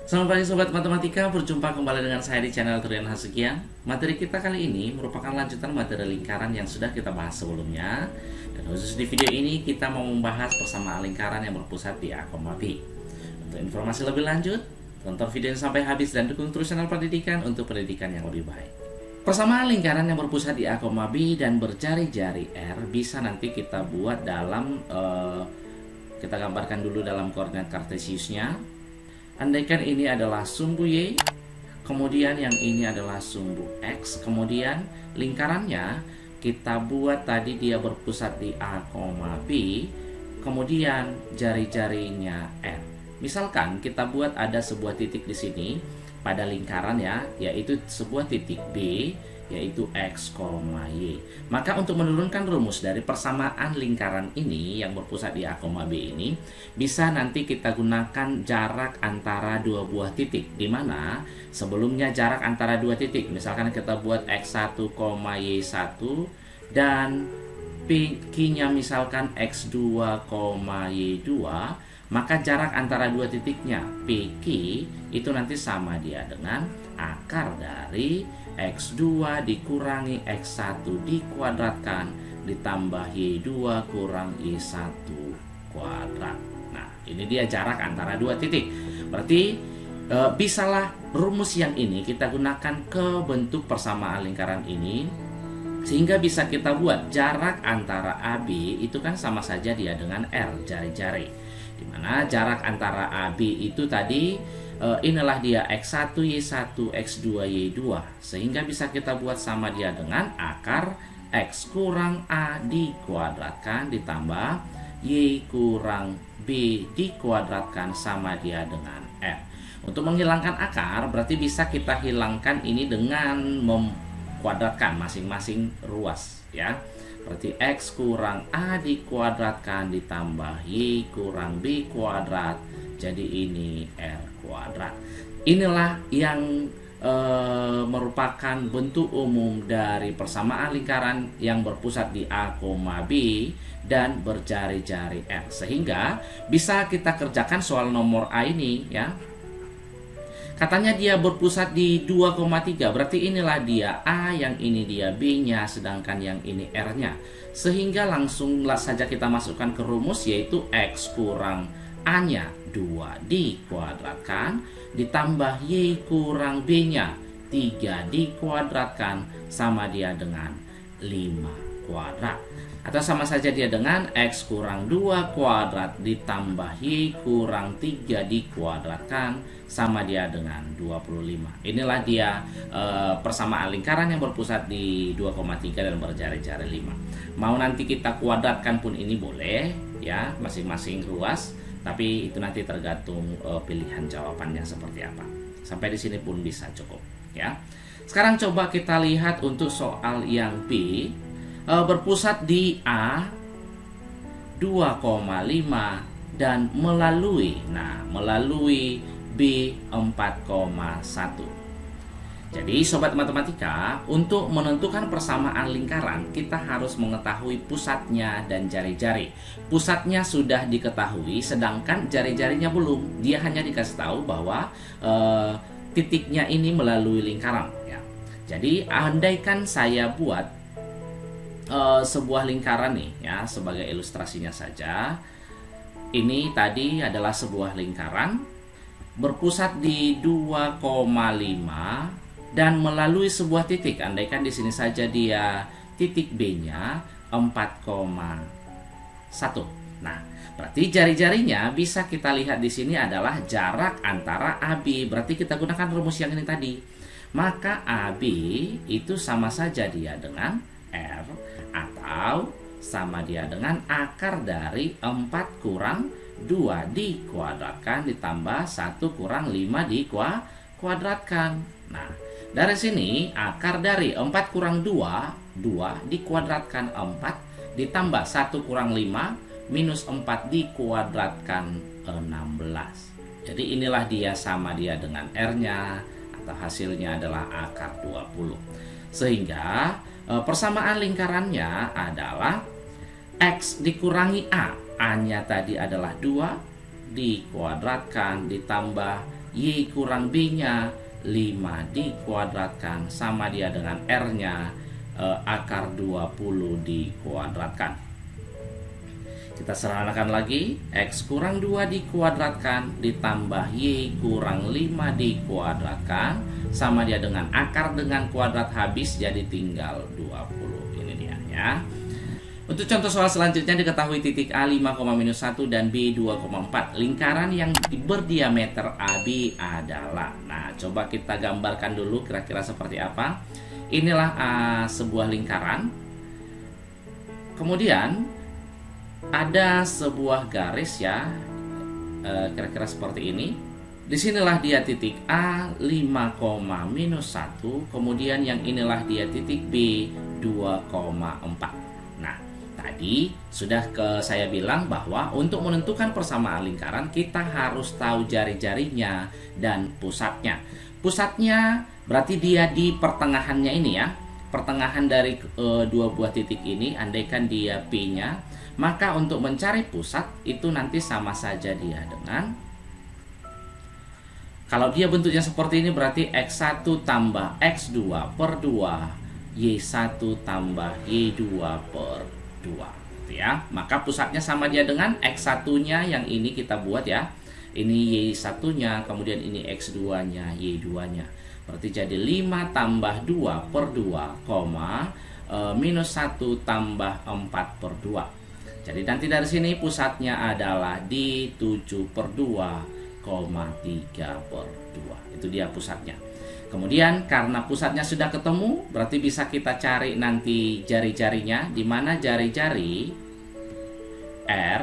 Selamat pagi Sobat Matematika, berjumpa kembali dengan saya di channel Trian Hasugian. Materi kita kali ini merupakan lanjutan materi lingkaran yang sudah kita bahas sebelumnya. Dan khusus di video ini kita mau membahas persamaan lingkaran yang berpusat di A, B. Untuk informasi lebih lanjut, tonton video ini sampai habis dan dukung terus channel pendidikan untuk pendidikan yang lebih baik. Persamaan lingkaran yang berpusat di A, B dan berjari-jari R bisa nanti kita buat dalam, kita gambarkan dulu dalam koordinat kartesiusnya. Andaikan ini adalah sumbu Y, kemudian yang ini adalah sumbu X, kemudian lingkarannya kita buat tadi dia berpusat di A, B, kemudian jari-jarinya R. Misalkan kita buat ada sebuah titik di sini pada lingkaran ya, yaitu sebuah titik B, yaitu X, Y. Maka untuk menurunkan rumus dari persamaan lingkaran ini yang berpusat di A, B ini, bisa nanti kita gunakan jarak antara dua buah titik, di mana sebelumnya jarak antara dua titik, misalkan kita buat X1, Y1 dan P-nya misalkan X2, Y2, maka jarak antara dua titiknya PQ itu nanti sama dia dengan akar dari X2 dikurangi X1 dikuadratkan ditambah Y2 kurang Y1 kuadrat. Nah, ini dia jarak antara dua titik. Berarti bisalah rumus yang ini kita gunakan ke bentuk persamaan lingkaran ini, sehingga bisa kita buat jarak antara AB itu kan sama saja dia dengan R, jari-jari. Dimana jarak antara AB itu tadi inilah dia X1, Y1, X2, Y2, sehingga bisa kita buat sama dia dengan akar X kurang A dikuadratkan ditambah Y kurang B dikuadratkan sama dia dengan R. Untuk menghilangkan akar berarti bisa kita hilangkan ini dengan memkuadratkan masing-masing ruas ya. Berarti X kurang A dikuadratkan ditambah Y kurang B kuadrat, jadi ini R kuadrat. Inilah yang merupakan bentuk umum dari persamaan lingkaran yang berpusat di A, B dan berjari-jari R. Sehingga bisa kita kerjakan soal nomor A ini ya. Katanya dia berpusat di 2,3, berarti inilah dia A, yang ini dia B-nya, sedangkan yang ini R-nya. Sehingga langsung saja kita masukkan ke rumus, yaitu X kurang A-nya 2 dikuadratkan, ditambah Y kurang B-nya 3 dikuadratkan, sama dia dengan 5 kuadrat. Atau sama saja dia dengan X kurang 2 kuadrat ditambah Y kurang 3 dikuadratkan, sama dia dengan 25. Inilah dia persamaan lingkaran yang berpusat di 2,3 dan berjari-jari 5. Mau nanti kita kuadratkan pun ini boleh ya, masing-masing ruas, tapi itu nanti tergantung pilihan jawabannya seperti apa. Sampai di sini pun bisa cukup ya. Sekarang coba kita lihat untuk soal yang B. Berpusat di A 2,5 dan melalui B 4,1. Jadi sobat matematika, untuk menentukan persamaan lingkaran kita harus mengetahui pusatnya dan jari-jari. Pusatnya sudah diketahui, sedangkan jari-jarinya belum. Dia hanya dikasih tahu bahwa titiknya ini melalui lingkaran ya. Jadi andaikan saya buat sebuah lingkaran nih ya, sebagai ilustrasinya saja. Ini tadi adalah sebuah lingkaran berpusat di 2,5 dan melalui sebuah titik. Andaikan di sini saja dia titik B-nya 4,1. Nah, berarti jari-jarinya bisa kita lihat di sini adalah jarak antara AB. Berarti kita gunakan rumus yang ini tadi. Maka AB itu sama saja dia dengan R, atau sama dia dengan akar dari 4 kurang 2 dikuadratkan ditambah 1 kurang 5 dikuadratkan. Nah, dari sini akar dari 4 kurang 2 dikuadratkan 4 ditambah 1 kurang 5 minus 4 dikuadratkan 16. Jadi inilah dia sama dia dengan R-nya, atau hasilnya adalah akar 20. Sehingga persamaan lingkarannya adalah X dikurangi A. A-nya tadi adalah 2 dikuadratkan ditambah Y kurang B-nya 5 dikuadratkan sama dia dengan R-nya akar 20 dikuadratkan. Kita sederhanakan lagi, X kurang 2 dikuadratkan ditambah Y kurang 5 dikuadratkan sama dia dengan akar dengan kuadrat habis jadi tinggal 20. Ini dia ya. Untuk contoh soal selanjutnya diketahui titik A 5,-1 dan B 2,4. Lingkaran yang berdiameter AB adalah. Nah, coba kita gambarkan dulu kira-kira seperti apa. Inilah sebuah lingkaran. Kemudian ada sebuah garis ya, kira-kira seperti ini. Disinilah dia titik A 5,-1, kemudian yang inilah dia titik B 2,4. Nah, tadi sudah saya bilang bahwa untuk menentukan persamaan lingkaran kita harus tahu jari-jarinya dan pusatnya. Pusatnya berarti dia di pertengahannya ini ya. Pertengahan dari dua buah titik ini, andaikan dia P-nya, maka untuk mencari pusat itu nanti sama saja dia dengan, kalau dia bentuknya seperti ini berarti X1 tambah X2 per 2 Y1 tambah Y2 per 2 ya. Maka pusatnya sama dia dengan X1 nya yang ini kita buat ya, ini Y1 nya, kemudian ini X2 nya, Y2 nya, berarti jadi 5 tambah 2 per 2 minus 1 tambah 4 per 2. Jadi nanti dari sini pusatnya adalah di 7 per 2, 3 per 2. Itu dia pusatnya. Kemudian karena pusatnya sudah ketemu, berarti bisa kita cari nanti jari-jarinya, di mana jari-jari R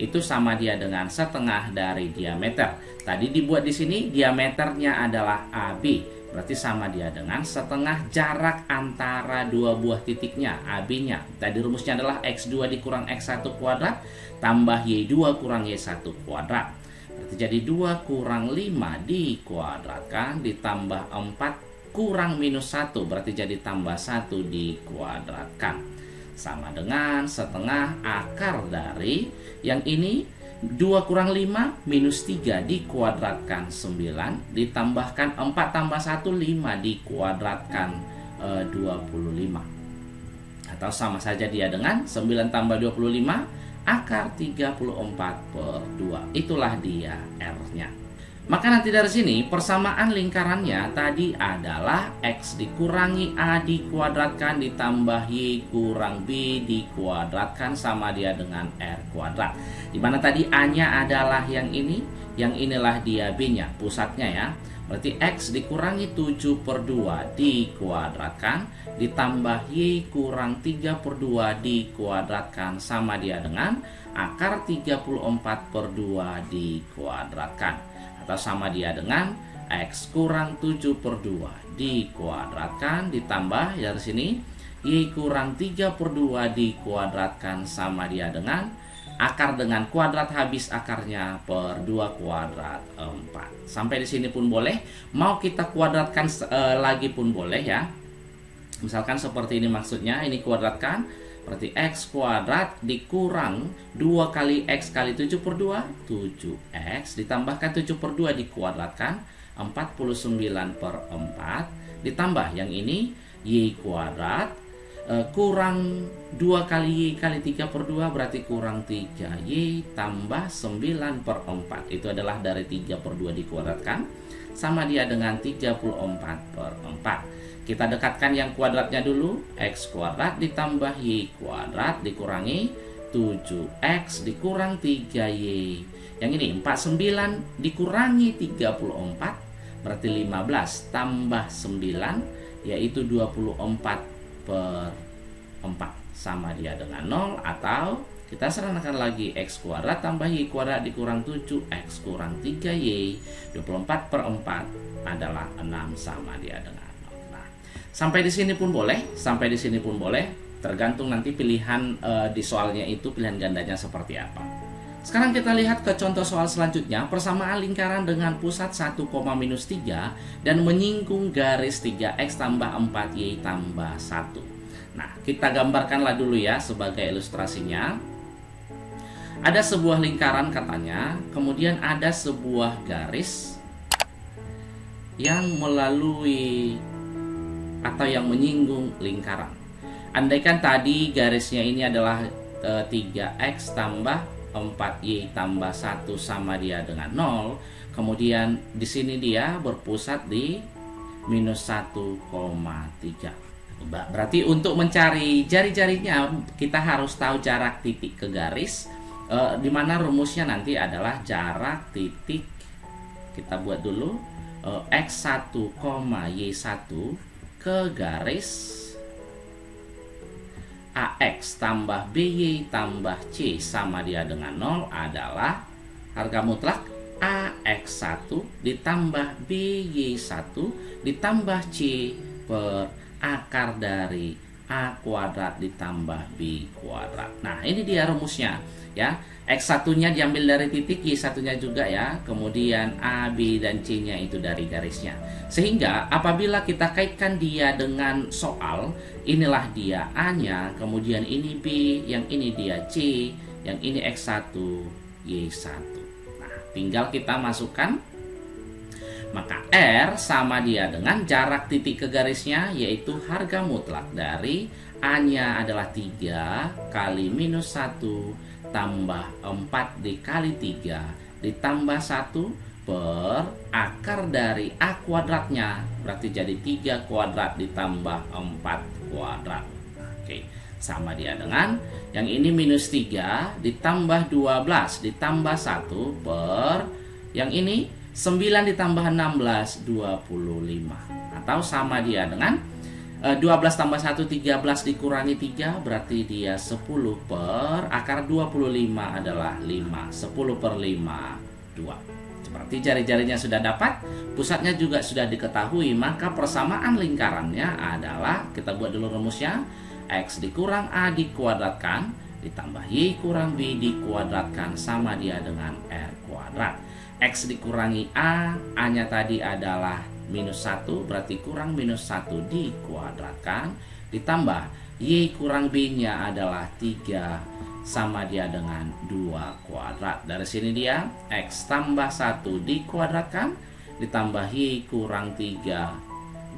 itu sama dia dengan setengah dari diameter. Tadi dibuat di sini diameternya adalah AB. Berarti sama dia dengan setengah jarak antara dua buah titiknya, AB-nya. Tadi rumusnya adalah X2 dikurang X1 kuadrat tambah Y2 kurang Y1 kuadrat. Berarti jadi 2 kurang 5 dikuadratkan ditambah 4 kurang minus 1. Berarti jadi tambah 1 dikuadratkan. Sama dengan setengah akar dari yang ini 2 kurang 5 minus 3 dikuadratkan 9 ditambahkan 4 tambah 1 5 dikuadratkan 25. Atau sama saja dia dengan 9 tambah 25 akar 34 per 2. Itulah dia R-nya. Maka nanti dari sini persamaan lingkarannya tadi adalah X dikurangi A dikuadratkan ditambah Y kurang B dikuadratkan sama dia dengan R kuadrat. Dimana tadi A-nya adalah yang ini, yang inilah dia B-nya, pusatnya ya. Berarti X dikurangi 7 per 2 dikuadratkan ditambah Y kurang 3 per 2 dikuadratkan sama dia dengan akar 34 per 2 dikuadratkan. Atau sama dia dengan X kurang 7 per 2 dikuadratkan ditambah dari sini Y kurang 3 per 2 dikuadratkan sama dia dengan akar dengan kuadrat habis akarnya per 2 kuadrat 4. Sampai di sini pun boleh. Mau kita kuadratkan lagi pun boleh ya. Misalkan seperti ini maksudnya, ini kuadratkan. Berarti X kuadrat dikurang 2 kali X kali 7 per 2, 7X. Ditambahkan 7 per 2 dikuadratkan, 49 per 4. Ditambah yang ini, Y kuadrat. Kurang 2 kali Y kali 3 per 2 berarti kurang 3Y tambah 9 per 4. Itu adalah dari 3 per 2 dikuadratkan. Sama dia dengan 34 per 4. Kita dekatkan yang kuadratnya dulu. X kuadrat ditambah Y kuadrat dikurangi 7X dikurang 3Y. Yang ini 49 dikurangi 34 berarti 15 tambah 9 yaitu 24 per 4 sama dia dengan 0. Atau kita sederhanakan lagi X kuadrat tambah Y kuadrat dikurang 7X kurang 3Y. 24 per 4 adalah 6 sama dia dengan 0. Nah, sampai di sini pun boleh, sampai di sini pun boleh, tergantung nanti pilihan di soalnya itu pilihan gandanya seperti apa. Sekarang kita lihat ke contoh soal selanjutnya. Persamaan lingkaran dengan pusat 1, minus 3 dan menyinggung garis 3X tambah 4Y tambah 1. Nah, kita gambarkanlah dulu ya sebagai ilustrasinya. Ada sebuah lingkaran katanya, kemudian ada sebuah garis yang melalui atau yang menyinggung lingkaran. Andaikan tadi garisnya ini adalah 3x tambah 4y tambah 1 sama dia dengan 0. Kemudian di sini dia berpusat di minus 1,3. Berarti untuk mencari jari-jarinya kita harus tahu jarak titik ke garis, di mana rumusnya nanti adalah jarak titik. Kita buat dulu x1, y1 ke garis AX tambah BY tambah C sama dia dengan 0 adalah harga mutlak AX1 ditambah BY1 ditambah C per akar dari A kuadrat ditambah B kuadrat. Nah, ini dia rumusnya ya. X1-nya diambil dari titik, Y1-nya juga ya. Kemudian A, B, dan C-nya itu dari garisnya. Sehingga apabila kita kaitkan dia dengan soal, inilah dia A-nya, kemudian ini B, yang ini dia C, yang ini X1, Y1. Nah, tinggal kita masukkan. Maka R sama dia dengan jarak titik ke garisnya, yaitu harga mutlak dari A-nya adalah 3 kali minus 1 tambah 4 dikali 3 ditambah 1 per akar dari A kuadratnya. Berarti jadi 3 kuadrat ditambah 4 kuadrat. Oke, sama dia dengan yang ini minus 3 ditambah 12 ditambah 1 per yang ini 9 ditambah 16, 25. Atau sama dia dengan 12 tambah 1, 13 dikurangi 3, berarti dia 10 per akar 25 adalah 5. 10 per 5, 2. Seperti jari-jarinya sudah dapat, pusatnya juga sudah diketahui, maka persamaan lingkarannya adalah, kita buat dulu rumusnya, X dikurang A dikuadratkan, ditambah Y kurang B dikuadratkan, sama dia dengan R kuadrat. X dikurangi A, A-nya tadi adalah minus 1, berarti kurang minus 1 dikuadratkan, ditambah Y kurang B-nya adalah 3, sama dia dengan 2 kuadrat. Dari sini dia X tambah 1 dikuadratkan, ditambah Y kurang 3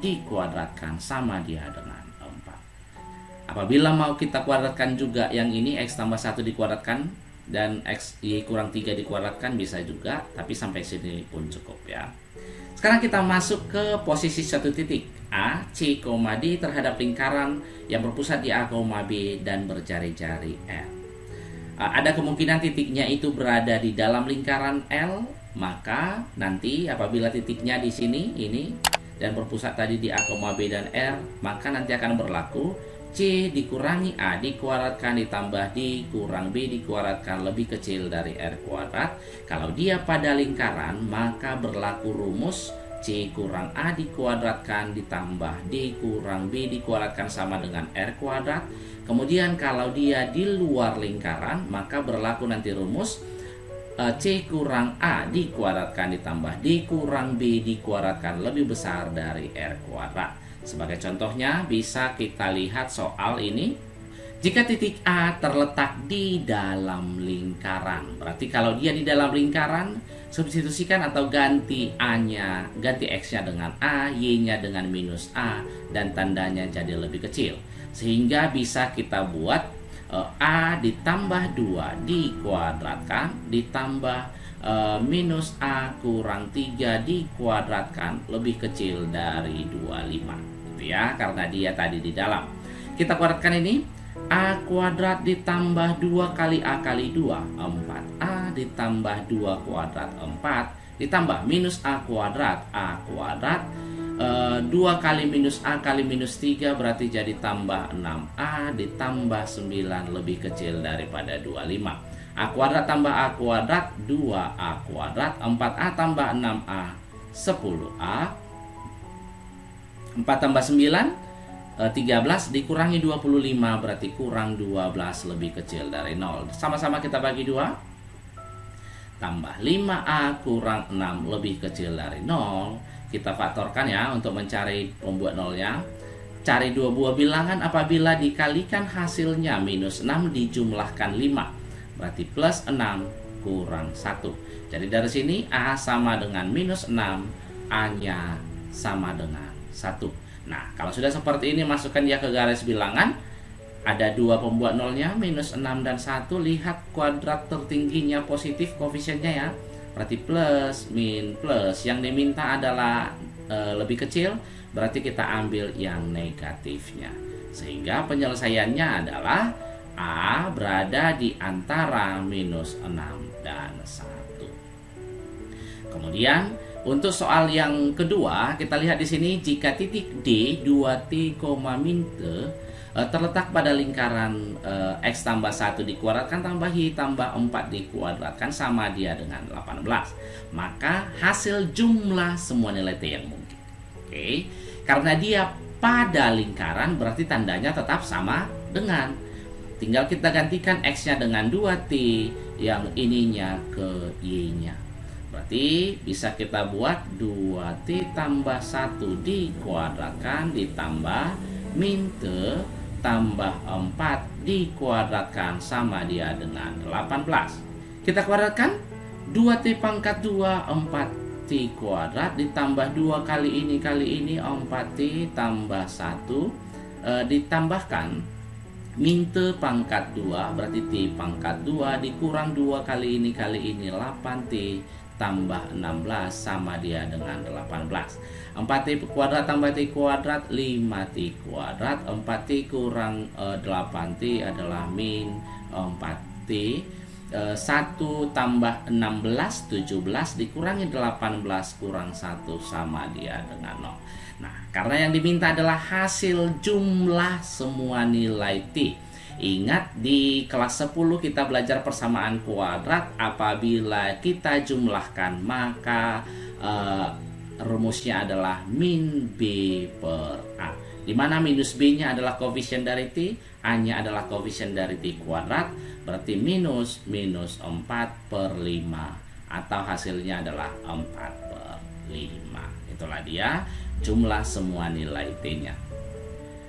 dikuadratkan, sama dia dengan 4. Apabila mau kita kuadratkan juga yang ini, X tambah 1 dikuadratkan dan X, Y kurang 3 dikuadratkan bisa juga, tapi sampai sini pun cukup ya. Sekarang kita masuk ke posisi satu titik A, C, D terhadap lingkaran yang berpusat di A, B dan berjari-jari L. Ada kemungkinan titiknya itu berada di dalam lingkaran L, maka nanti apabila titiknya di sini ini dan berpusat tadi di A, B dan R, maka nanti akan berlaku C dikurangi A dikuadratkan ditambah D kurang B dikuadratkan lebih kecil dari R kuadrat. Kalau dia pada lingkaran, maka berlaku rumus C kurang A dikuadratkan ditambah D kurang B dikuadratkan sama dengan R kuadrat. Kemudian kalau dia di luar lingkaran, maka berlaku nanti rumus C kurang A dikuadratkan ditambah D kurang B dikuadratkan lebih besar dari R kuadrat. Sebagai contohnya bisa kita lihat soal ini. Jika titik A terletak di dalam lingkaran, berarti kalau dia di dalam lingkaran, substitusikan atau ganti A-nya, ganti X-nya dengan A, Y-nya dengan minus A, dan tandanya jadi lebih kecil. Sehingga bisa kita buat A ditambah 2 dikuadratkan, ditambah minus A kurang 3 dikuadratkan lebih kecil dari 25. Ya, karena dia tadi di dalam. Kita kuadratkan ini, A kuadrat ditambah 2 kali A kali 2, 4A ditambah 2 kuadrat 4 ditambah minus A kuadrat 2 kali minus A kali minus 3 berarti jadi tambah 6A ditambah 9 lebih kecil daripada 25. A kuadrat tambah A kuadrat 2A kuadrat, 4A tambah 6A 10A, 4 tambah 9 13 dikurangi 25 berarti kurang 12 lebih kecil dari 0. Sama-sama kita bagi 2. Tambah 5A kurang 6 lebih kecil dari 0. Kita faktorkan ya untuk mencari pembuat nolnya. Cari dua buah bilangan apabila dikalikan hasilnya minus 6 dijumlahkan 5. Berarti plus 6 kurang 1. Jadi dari sini A sama dengan minus 6. A-nya sama dengan 1. Nah, kalau sudah seperti ini, masukkan dia ke garis bilangan. Ada 2 pembuat nolnya, minus 6 dan 1. Lihat kuadrat tertingginya positif koefisiennya ya. Berarti plus, min, plus. Yang diminta adalah lebih kecil, berarti kita ambil yang negatifnya. Sehingga penyelesaiannya adalah A berada di antara minus 6 dan 1. Kemudian untuk soal yang kedua, kita lihat di sini jika titik D 2T, min T terletak pada lingkaran X tambah 1 dikuadratkan tambah Y tambah 4 dikuadratkan sama dia dengan 18. Maka hasil jumlah semua nilai T yang mungkin. Oke, karena dia pada lingkaran berarti tandanya tetap sama dengan. Tinggal kita gantikan X-nya dengan 2T, yang ininya ke Y-nya. Berarti bisa kita buat 2T tambah 1 dikuadratkan ditambah min T tambah 4 dikuadratkan sama dia dengan 18. Kita kuadratkan 2T pangkat 2, 4T kuadrat ditambah 2 kali ini 4T tambah 1 ditambahkan min T pangkat 2 berarti T pangkat 2 dikurang 2 kali ini 8T tambah 16 sama dia dengan 18. 4T kuadrat tambah T kuadrat 5T kuadrat. 4T kurang 8T adalah min 4T. 1 tambah 16 17 dikurangi 18 kurang 1 sama dia dengan 0. Nah, karena yang diminta adalah hasil jumlah semua nilai T. Ingat di kelas 10 kita belajar persamaan kuadrat. Apabila kita jumlahkan maka rumusnya adalah min B per A, di mana minus B-nya adalah koefisien dari T, A-nya adalah koefisien dari T kuadrat, berarti minus 4 per 5, atau hasilnya adalah 4 per 5. Itulah dia jumlah semua nilai T-nya.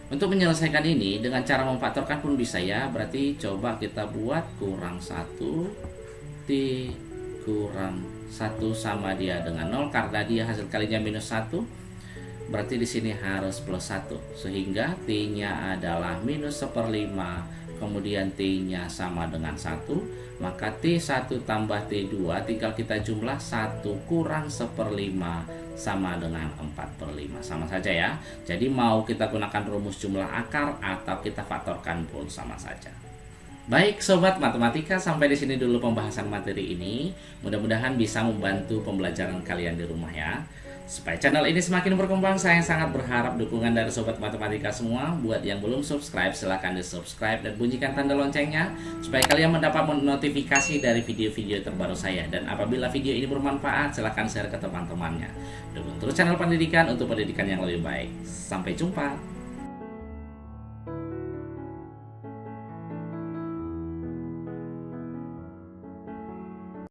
Untuk menyelesaikan ini dengan cara memfaktorkan pun bisa ya. Berarti coba kita buat kurang 1 T kurang 1 sama dia dengan 0. Karena dia hasil kalinya minus 1, berarti di sini harus plus 1. Sehingga T-nya adalah minus 1/5. Kemudian T-nya sama dengan 1. Maka T1 tambah T2 tinggal kita jumlah 1 kurang 1/5 sama dengan 4/5. Sama saja ya. Jadi mau kita gunakan rumus jumlah akar atau kita faktorkan pun sama saja. Baik sobat matematika, sampai di sini dulu pembahasan materi ini. Mudah-mudahan bisa membantu pembelajaran kalian di rumah ya. Supaya channel ini semakin berkembang, saya sangat berharap dukungan dari sobat matematika semua. Buat yang belum subscribe, silahkan di subscribe dan bunyikan tanda loncengnya supaya kalian mendapat notifikasi dari video-video terbaru saya. Dan apabila video ini bermanfaat, silahkan share ke teman-temannya. Dukung terus channel pendidikan untuk pendidikan yang lebih baik. Sampai jumpa.